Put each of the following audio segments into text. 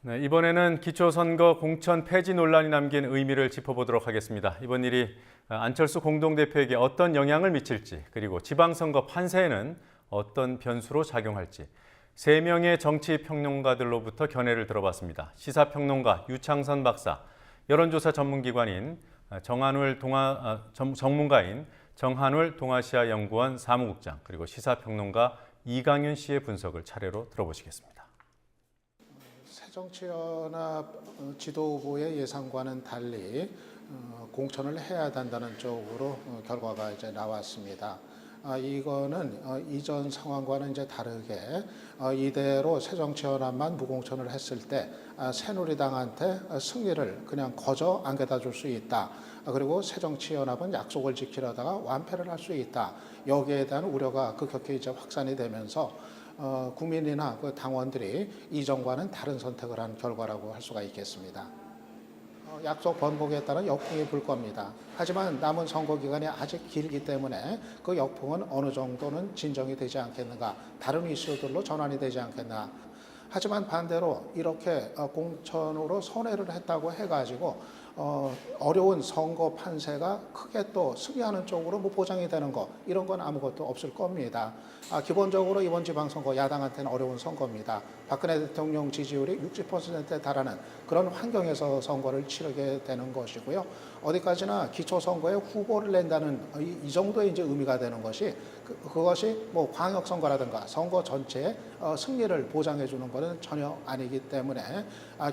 네, 이번에는 기초선거 공천 폐지 논란이 남긴 의미를 짚어보도록 하겠습니다. 이번 일이 안철수 공동대표에게 어떤 영향을 미칠지, 그리고 지방선거 판세에는 어떤 변수로 작용할지 3명의 정치평론가들로부터 견해를 들어봤습니다. 시사평론가 유창선 박사, 여론조사 전문기관인 전문가인 정한울 동아시아연구원 사무국장, 그리고 시사평론가 이강윤 씨의 분석을 차례로 들어보시겠습니다. 새정치연합 지도부의 예상과는 달리 공천을 해야 된다는 쪽으로 결과가 이제 나왔습니다. 이거는 이전 상황과는 이제 다르게 이대로 새정치연합만 무공천을 했을 때 새누리당한테 승리를 그냥 거저 안겨다 줄 수 있다. 그리고 새정치연합은 약속을 지키려다가 완패를 할 수 있다. 여기에 대한 우려가 급격히 이제 확산이 되면서 국민이나 그 당원들이 이전과는 다른 선택을 한 결과라고 할 수가 있겠습니다. 약속 번복에 따른 역풍이 불 겁니다. 하지만 남은 선거 기간이 아직 길기 때문에 그 역풍은 어느 정도는 진정이 되지 않겠는가, 다른 이슈들로 전환이 되지 않겠나. 하지만 반대로 이렇게 공천으로 손해를 했다고 해가지고 어려운 선거 판세가 크게 또 승리하는 쪽으로 뭐 보장이 되는 거, 이런 건 아무것도 없을 겁니다. 기본적으로 이번 지방선거 야당한테는 어려운 선거입니다. 박근혜 대통령 지지율이 60%에 달하는 그런 환경에서 선거를 치르게 되는 것이고요. 어디까지나 기초선거에 후보를 낸다는 이 정도의 이제 의미가 되는 것이 그것이 뭐 광역선거라든가 선거 전체의 승리를 보장해 주는 것은 전혀 아니기 때문에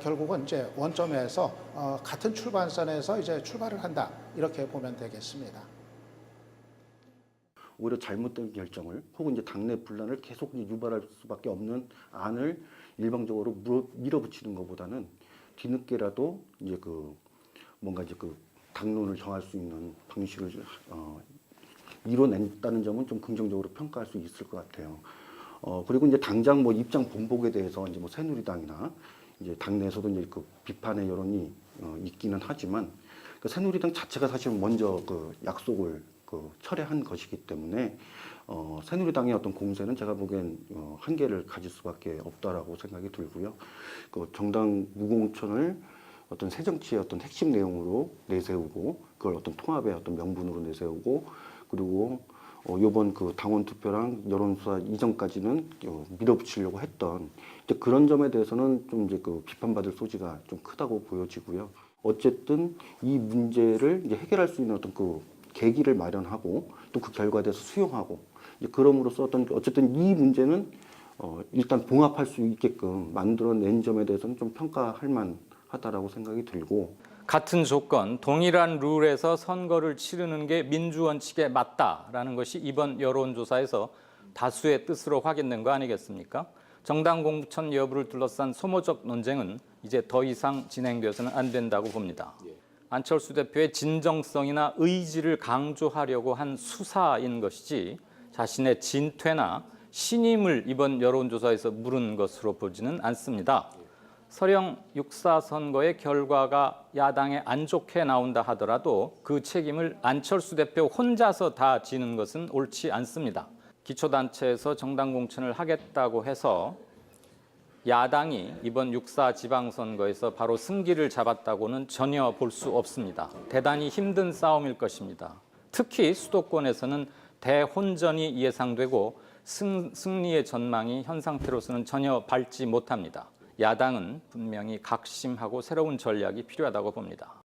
결국은 이제 원점에서 같은 출발선에서 이제 출발을 한다, 이렇게 보면 되겠습니다. 오히려 잘못된 결정을 혹은 이제 당내 분란을 계속 유발할 수밖에 없는 안을 일방적으로 밀어붙이는 것보다는 뒤늦게라도 이제 뭔가 이제 당론을 정할 수 있는 방식을 이뤄냈다는 점은 좀 긍정적으로 평가할 수 있을 것 같아요. 그리고 이제 당장 뭐 입장 번복에 대해서 이제 뭐 새누리당이나 이제 당내에서도 이제 비판의 여론이 있기는 하지만 새누리당 자체가 사실 먼저 약속을 철회한 것이기 때문에 새누리당의 어떤 공세는 제가 보기엔 한계를 가질 수밖에 없다라고 생각이 들고요. 정당 무공천을 어떤 새정치의 어떤 핵심 내용으로 내세우고 그걸 어떤 통합의 어떤 명분으로 내세우고, 그리고 이번 당원 투표랑 여론조사 이전까지는 밀어붙이려고 했던 그런 점에 대해서는 좀 이제 비판받을 소지가 좀 크다고 보여지고요. 어쨌든 이 문제를 이제 해결할 수 있는 어떤 계기를 마련하고 또 그 결과에 대해서 수용하고, 그럼으로써 어쨌든 이 문제는 일단 봉합할 수 있게끔 만들어낸 점에 대해서는 좀 평가할 만하다라고 생각이 들고, 같은 조건, 동일한 룰에서 선거를 치르는 게 민주원칙에 맞다라는 것이 이번 여론조사에서 다수의 뜻으로 확인된 거 아니겠습니까? 정당 공천 여부를 둘러싼 소모적 논쟁은 이제 더 이상 진행돼서는 안 된다고 봅니다. 안철수 대표의 진정성이나 의지를 강조하려고 한 수사인 것이지 자신의 진퇴나 신임을 이번 여론조사에서 물은 것으로 보지는 않습니다. 설령 6.4 선거의 결과가 야당에 안 좋게 나온다 하더라도 그 책임을 안철수 대표 혼자서 다 지는 것은 옳지 않습니다. 기초단체에서 정당 공천을 하겠다고 해서 야당이 이번 6.4 지방선거에서 바로 승기를 잡았다고는 전혀 볼 수 없습니다. 대단히 힘든 싸움일 것입니다. 특히 수도권에서는 대혼전이 예상되고 승리의 전망이 현 상태로서는 전혀 밝지 못합니다. 야당은 분명히 각심하고 새로운 전략이 필요하다고 봅니다.